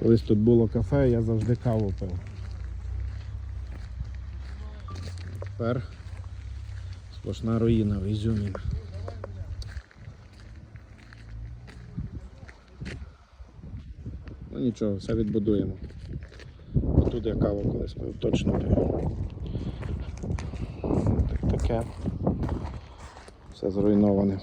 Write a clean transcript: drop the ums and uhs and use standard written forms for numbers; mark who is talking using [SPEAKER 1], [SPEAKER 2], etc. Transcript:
[SPEAKER 1] Колись тут було кафе, я завжди каву пив. Тепер сплошна руїна в Ізюмі. Ну нічого, все відбудуємо. Тут я каву колись пив, точно пив. Так таке. Все зруйноване.